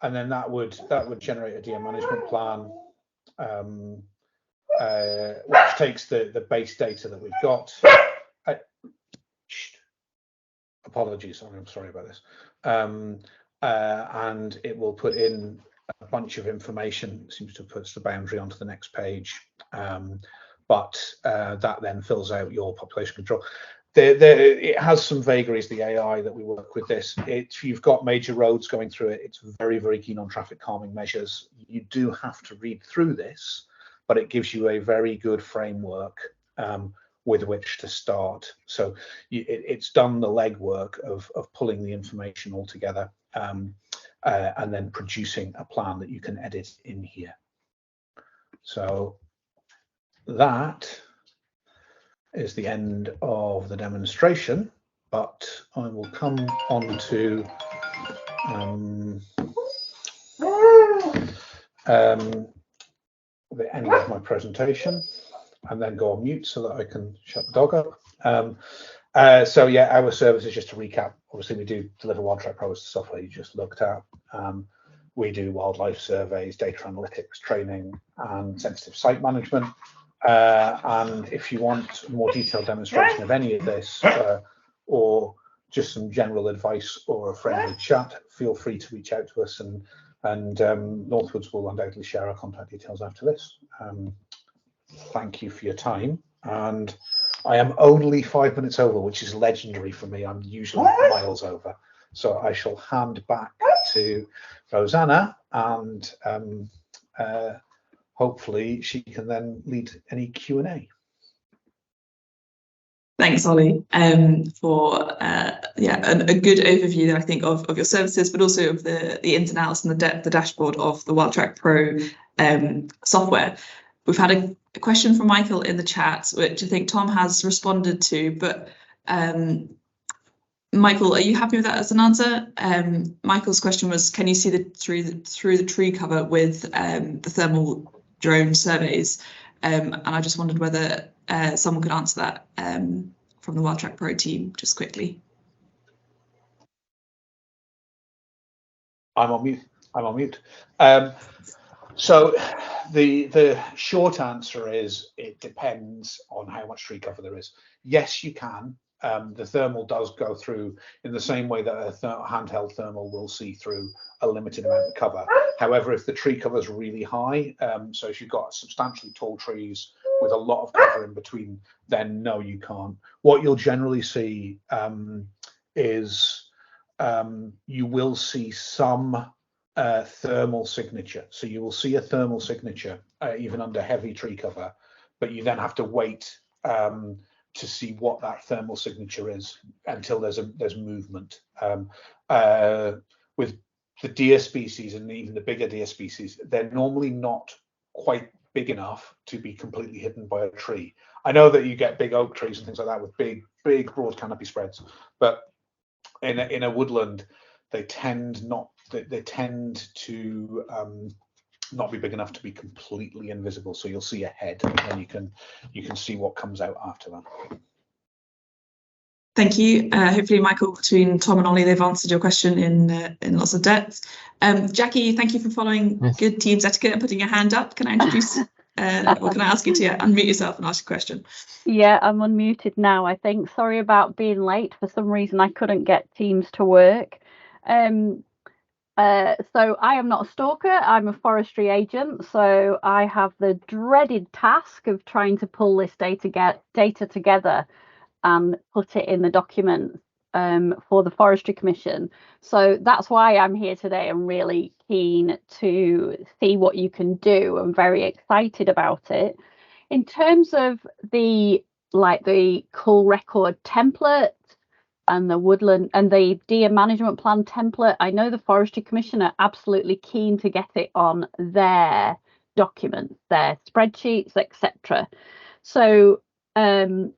And then that would generate a deer management plan, which takes the base data that we've got. Apologies, I'm sorry about this. And it will put in a bunch of information. It seems to put the boundary onto the next page, but that then fills out your population control. It has some vagaries, the AI that we work with this. If you've got major roads going through it, it's very, very keen on traffic calming measures. You do have to read through this, but it gives you a very good framework with which to start. So it's done the legwork of pulling the information all together and then producing a plan that you can edit in here. So that is the end of the demonstration, but I will come on to the end of my presentation and then go on mute so that I can shut the dog up. So yeah, our services, just to recap, obviously we do deliver WildTrackPro as the software you just looked at. We do wildlife surveys, data analytics, training, and sensitive site management. And if you want a more detailed demonstration of any of this, or just some general advice or a friendly chat, feel free to reach out to us, and Northwoods will undoubtedly share our contact details after this. Thank you for your time, and I am only 5 minutes over, which is legendary for me. I'm usually miles over, so I shall hand back to Rosanna, and hopefully she can then lead any Q&A. Thanks, Ollie, for a good overview there, I think, of your services, but also of the ins and outs and the dashboard of the WildTrackPro software. We've had a question from Michael in the chat, which I think Tom has responded to, but Michael, are you happy with that as an answer? Michael's question was, can you see through the tree cover with the thermal drone surveys? And I just wondered whether someone could answer that from the WildTrackPro team just quickly. I'm on mute. So the short answer is it depends on how much tree cover there is. Yes, you can. The thermal does go through in the same way that a handheld thermal will see through a limited amount of cover. However, if the tree cover is really high, so if you've got substantially tall trees with a lot of cover in between, then no, you can't. What you'll generally see is you will see some thermal signature. So you will see a thermal signature even under heavy tree cover, but you then have to wait to see what that thermal signature is until there's movement. With the deer species and even the bigger deer species, they're normally not quite big enough to be completely hidden by a tree. I know that you get big oak trees and things like that with big broad canopy spreads, but in a woodland, they tend to not be big enough to be completely invisible. So you'll see a head, and then you can see what comes out after that. Thank you. Hopefully, Michael, between Tom and Ollie, they've answered your question in lots of depth. Jackie, thank you for following good Teams etiquette and putting your hand up. Can I introduce, or can I ask you to unmute yourself and ask a question? Yeah, I'm unmuted now, I think. Sorry about being late. For some reason, I couldn't get Teams to work. So I am not a stalker, I'm a forestry agent. So I have the dreaded task of trying to pull this data together and put it in the documents for the Forestry Commission. So that's why I'm here today. I'm really keen to see what you can do. I'm very excited about it. In terms of the Cull record template and the Woodland and the deer management plan template, I know the Forestry Commission are absolutely keen to get it on their documents, their spreadsheets, etc. So I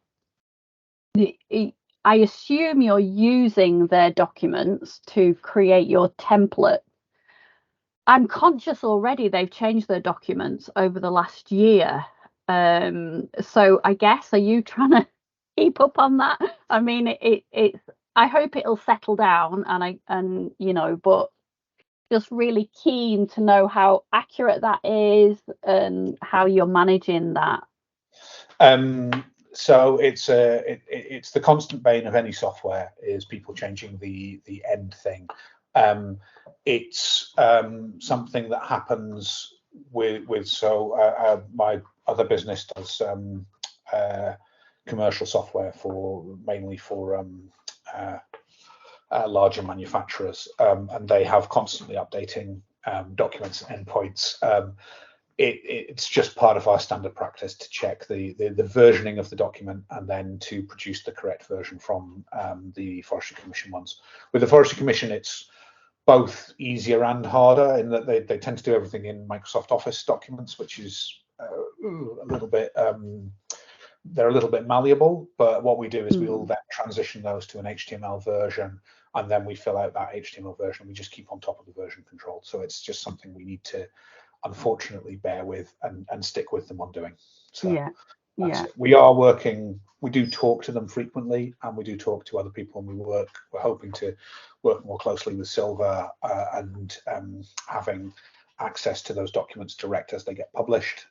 assume you're using their documents to create your template. I'm conscious already they've changed their documents over the last year. So I guess, are you trying to keep up on that? I mean, it's I hope it'll settle down, and you know, but just really keen to know how accurate that is and how you're managing that. So it's the constant bane of any software is people changing the end thing. It's something that happens with my other business does commercial software mainly for larger manufacturers, and they have constantly updating documents and endpoints. It's just part of our standard practice to check the versioning of the document and then to produce the correct version from the Forestry Commission ones. With the Forestry Commission, it's both easier and harder in that they tend to do everything in Microsoft Office documents, which is a little bit they're a little bit malleable. But what we do is we'll then transition those to an HTML version, and then we fill out that HTML version. We just keep on top of the version control. So it's just something we need to unfortunately bear with and stick with them on doing. So yeah, we are working. We do talk to them frequently, and we do talk to other people, and we're hoping to work more closely with Silver and having access to those documents direct as they get published.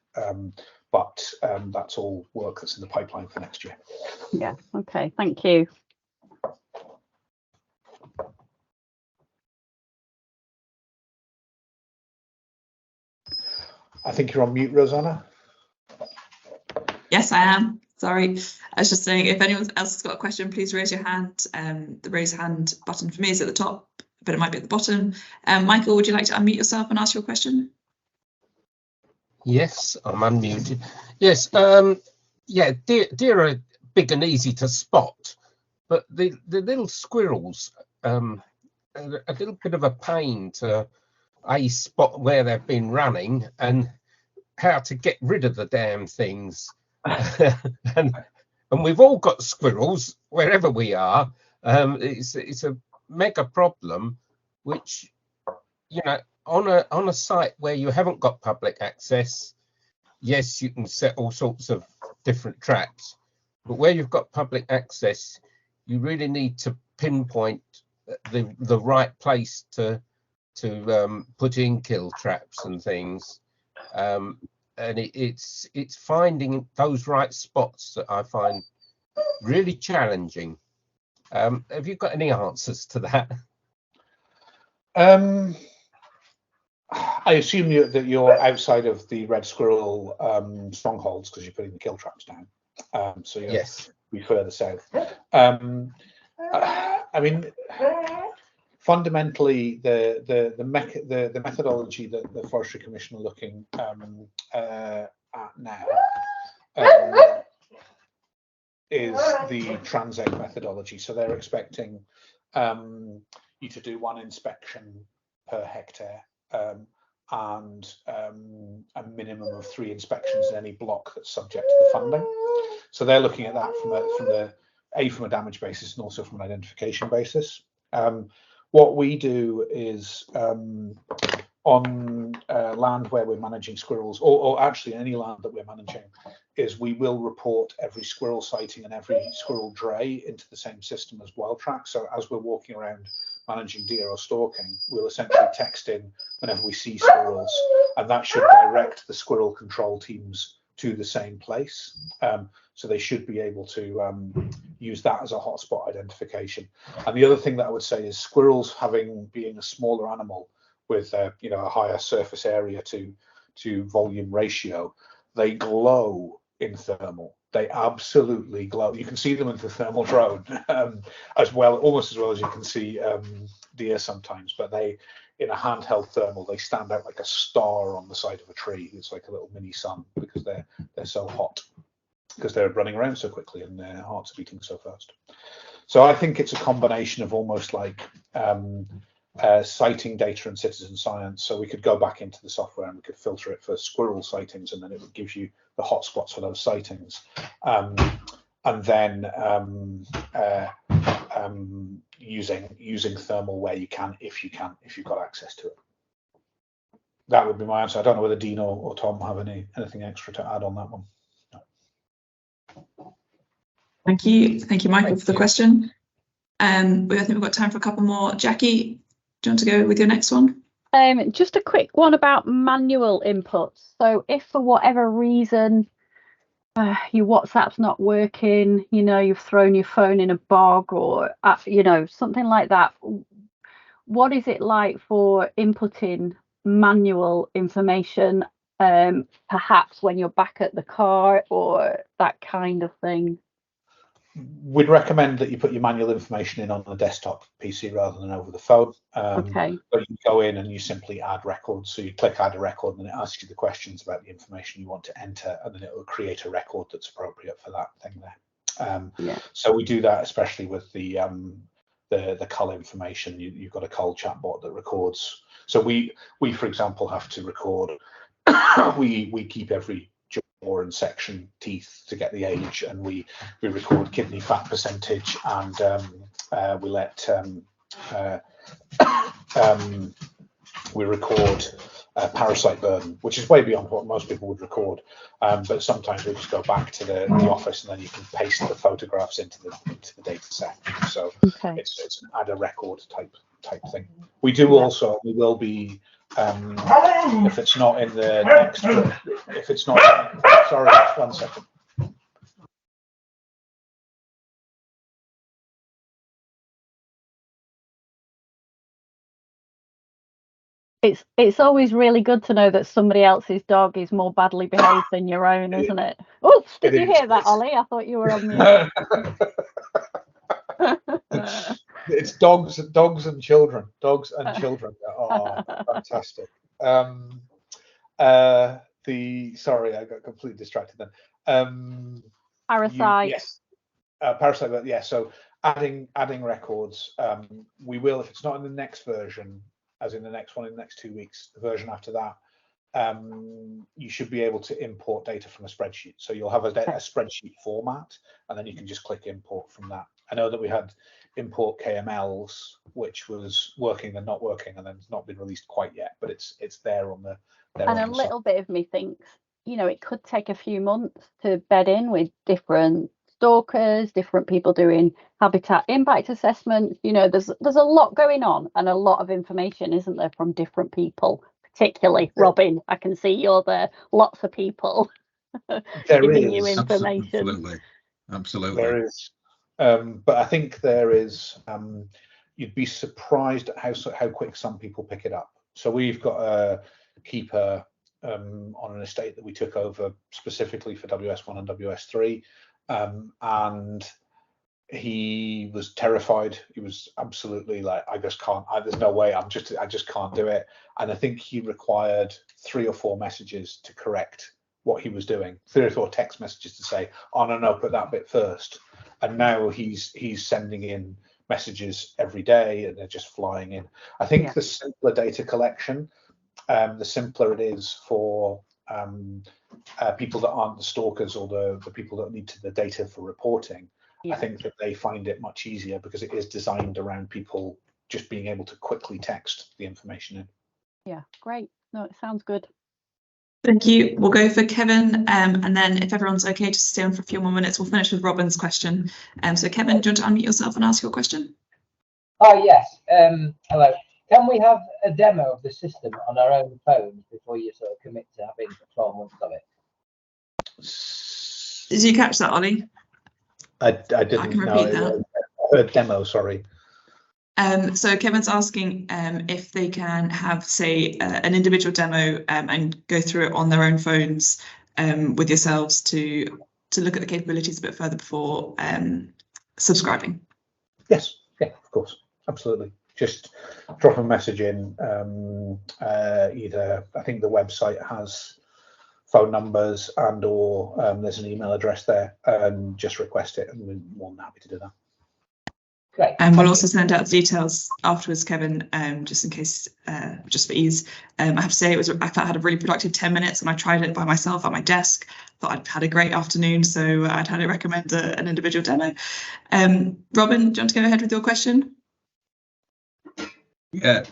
But that's all work that's in the pipeline for next year. Yeah, okay, thank you. I think you're on mute, Rosanna. Yes, I am. Sorry. I was just saying, if anyone else has got a question, please raise your hand. The raise hand button for me is at the top, but it might be at the bottom. Michael, would you like to unmute yourself and ask your question? Yes, I'm unmuted. Yes, yeah, deer are big and easy to spot, but the little squirrels are a little bit of a pain to spot where they've been running and how to get rid of the damn things. and we've all got squirrels wherever we are. It's a mega problem, which, you know, on a site where you haven't got public access, yes, you can set all sorts of different traps, but where you've got public access, you really need to pinpoint the right place to put in kill traps and things. And it's finding those right spots that I find really challenging. Have you got any answers to that? I assume that you're outside of the red squirrel strongholds because you're putting the kill traps down. So you'll be further south. I mean, fundamentally, the methodology that the Forestry Commission are looking at now is the transect methodology. So they're expecting you to do one inspection per hectare. And a minimum of 3 inspections in any block that's subject to the funding. So they're looking at that from a damage basis and also from an identification basis. What we do is on land where we're managing squirrels, or actually any land that we're managing, is we will report every squirrel sighting and every squirrel dray into the same system as WildTrack. So as we're walking around managing deer or stalking, we'll essentially text in whenever we see squirrels, and that should direct the squirrel control teams to the same place. So they should be able to use that as a hotspot identification. And the other thing that I would say is squirrels, being a smaller animal, with you know, a higher surface area to volume ratio, they glow in thermal. They absolutely glow. You can see them in the thermal drone as well, almost as well as you can see deer sometimes. But they, in a handheld thermal, they stand out like a star on the side of a tree. It's like a little mini sun because they're so hot, because they're running around so quickly and their hearts are beating so fast. So I think it's a combination of almost like sighting data and citizen science. So we could go back into the software and we could filter it for squirrel sightings, and then it would give you the hotspots for those sightings. And then using thermal where you can, if you've got access to it. That would be my answer. I don't know whether Dean or Tom have anything extra to add on that one. No. Thank you, Michael, for the question. I think we've got time for a couple more. Jackie, do you want to go with your next one? Just a quick one about manual inputs. So if for whatever reason your WhatsApp's not working, you know, you've thrown your phone in a bog or, you know, something like that, what is it like for inputting manual information, perhaps when you're back at the car or that kind of thing? We'd recommend that you put your manual information in on a desktop PC rather than over the phone. Okay. But you go in and you simply add records. So you click add a record, and then it asks you the questions about the information you want to enter, and then it will create a record that's appropriate for that thing there. So we do that especially with the cull information. You've got a cull chatbot that records. So we for example have to record. we keep every jaw and section teeth to get the age, and we record kidney fat percentage, and we let we record parasite burden, which is way beyond what most people would record. But sometimes we just go back to the office, and then you can paste the photographs into the data set. So it's an add a record type thing. We do also, we will be, if it's not in the next, if it's not, sorry, 1 second. It's always really good to know that somebody else's dog is more badly behaved than your own, isn't it? Oh, did you hear that, Ollie? I thought you were on mute. It's dogs and children. Dogs and children. Oh, fantastic. Sorry, I got completely distracted then. Parasite. Yes. Parasite, but yeah. So adding records. We will, if it's not in the next version, as in the next one in the next 2 weeks, the version after that, you should be able to import data from a spreadsheet. So you'll have a spreadsheet format, and then you can just click import from that. I know that we had import KMLs, which was working and not working, and then it's not been released quite yet, but it's there on the. And a little bit of me thinks, you know, it could take a few months to bed in with different stalkers, different people doing habitat impact assessments. You know, there's a lot going on and a lot of information, isn't there, from different people, particularly Robin. I can see you're there. Lots of people giving you information. Absolutely. There is, but I think there is. You'd be surprised at how quick some people pick it up. So we've got a keeper on an estate that we took over specifically for WS1 and WS3. And he was terrified. He was absolutely like, I just can't, there's no way, I just can't do it. And I think he required 3 or 4 messages to correct what he was doing, 3 or 4 text messages to say, oh no, put that bit first. And now he's sending in messages every day, and they're just flying in. I think the simpler data collection, the simpler it is for people that aren't the stalkers or the people that need the data for reporting. I think that they find it much easier because it is designed around people just being able to quickly text the information in. Yeah, great. No, it sounds good. Thank you. We'll go for Kevin, and then if everyone's okay, just stay on for a few more minutes. We'll finish with Robin's question. So Kevin, do you want to unmute yourself and ask your question? Oh yes. Hello. Can we have a demo of the system on our own phones before you sort of commit to having 12 months of it? Did you catch that, Ollie? I didn't I can repeat that. A demo, sorry. So Kevin's asking if they can have, say, an individual demo and go through it on their own phones with yourselves to look at the capabilities a bit further before subscribing. Yes, yeah, of course, absolutely. Just drop a message in. Either, I think the website has phone numbers and/or there's an email address there, and just request it, and we're more than happy to do that. Great. And we'll also send out the details afterwards, Kevin, just in case, just for ease. I have to say, I thought I had a really productive 10 minutes, and I tried it by myself at my desk. Thought I'd had a great afternoon, so I'd highly recommend an individual demo. Robin, do you want to go ahead with your question? Yeah,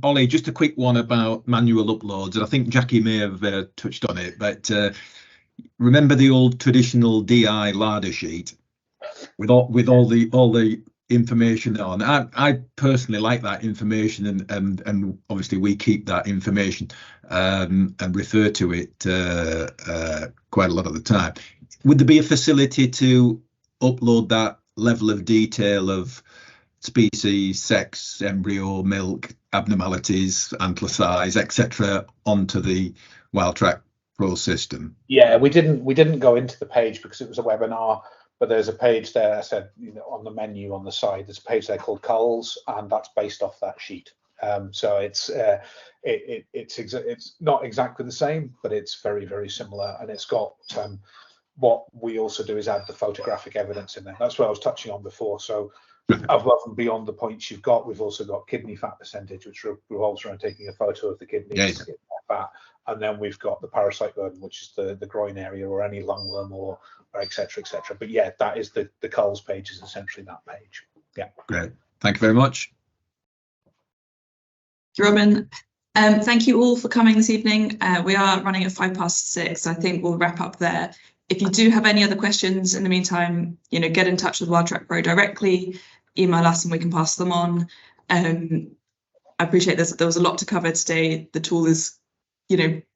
Ollie, just a quick one about manual uploads, and I think Jackie may have touched on it, but remember the old traditional DI ladder sheet with all the information on. I personally like that information, and obviously we keep that information and refer to it quite a lot of the time. Would there be a facility to upload that level of detail of species, sex, embryo, milk, abnormalities, antler size, etc., onto the WildTrackPro system? Yeah, we didn't go into the page because it was a webinar, but there's a page there. I said, on the menu on the side, there's a page there called Culls, and that's based off that sheet. So it's not exactly the same, but it's very, very similar, and it's got what we also do is add the photographic evidence in there. That's what I was touching on before. So above and beyond the points you've got, we've also got kidney fat percentage, which revolves around taking a photo of the kidneys, fat, and then we've got the parasite burden, which is the groin area or any lungworm or etc. etc. But yeah, that is the Culls page is essentially that page. Yeah, great. Thank you very much, Robin. Thank you all for coming this evening. We are running at 6:05, so I think we'll wrap up there. If you do have any other questions in the meantime, get in touch with WildTrackPro directly, email us and we can pass them on. I appreciate there was a lot to cover today. The tool is,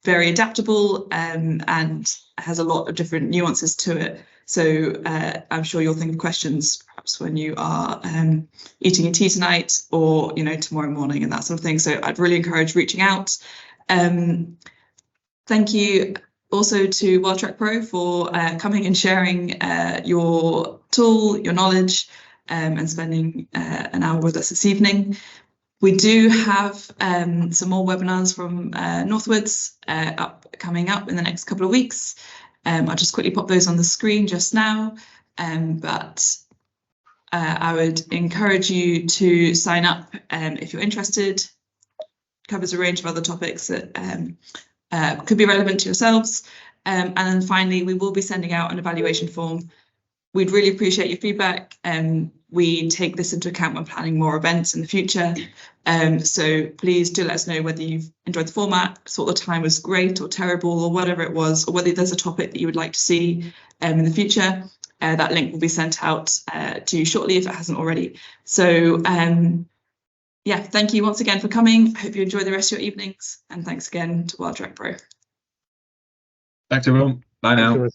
very adaptable and has a lot of different nuances to it. So I'm sure you'll think of questions perhaps when you are eating your tea tonight or, tomorrow morning and that sort of thing. So I'd really encourage reaching out. Thank you also to WildTrackPro for coming and sharing your tool, your knowledge, and spending an hour with us this evening. We do have some more webinars from Northwoods coming up in the next couple of weeks. I'll just quickly pop those on the screen just now, but I would encourage you to sign up if you're interested. It covers a range of other topics that could be relevant to yourselves. And then finally, we will be sending out an evaluation form. We'd really appreciate your feedback. We take this into account when planning more events in the future. So please do let us know whether you've enjoyed the format, thought the time was great or terrible or whatever it was, or whether there's a topic that you would like to see in the future. That link will be sent out to you shortly if it hasn't already. So yeah, thank you once again for coming. I hope you enjoy the rest of your evenings, and thanks again to WildTrackPro. Thanks everyone. Bye now.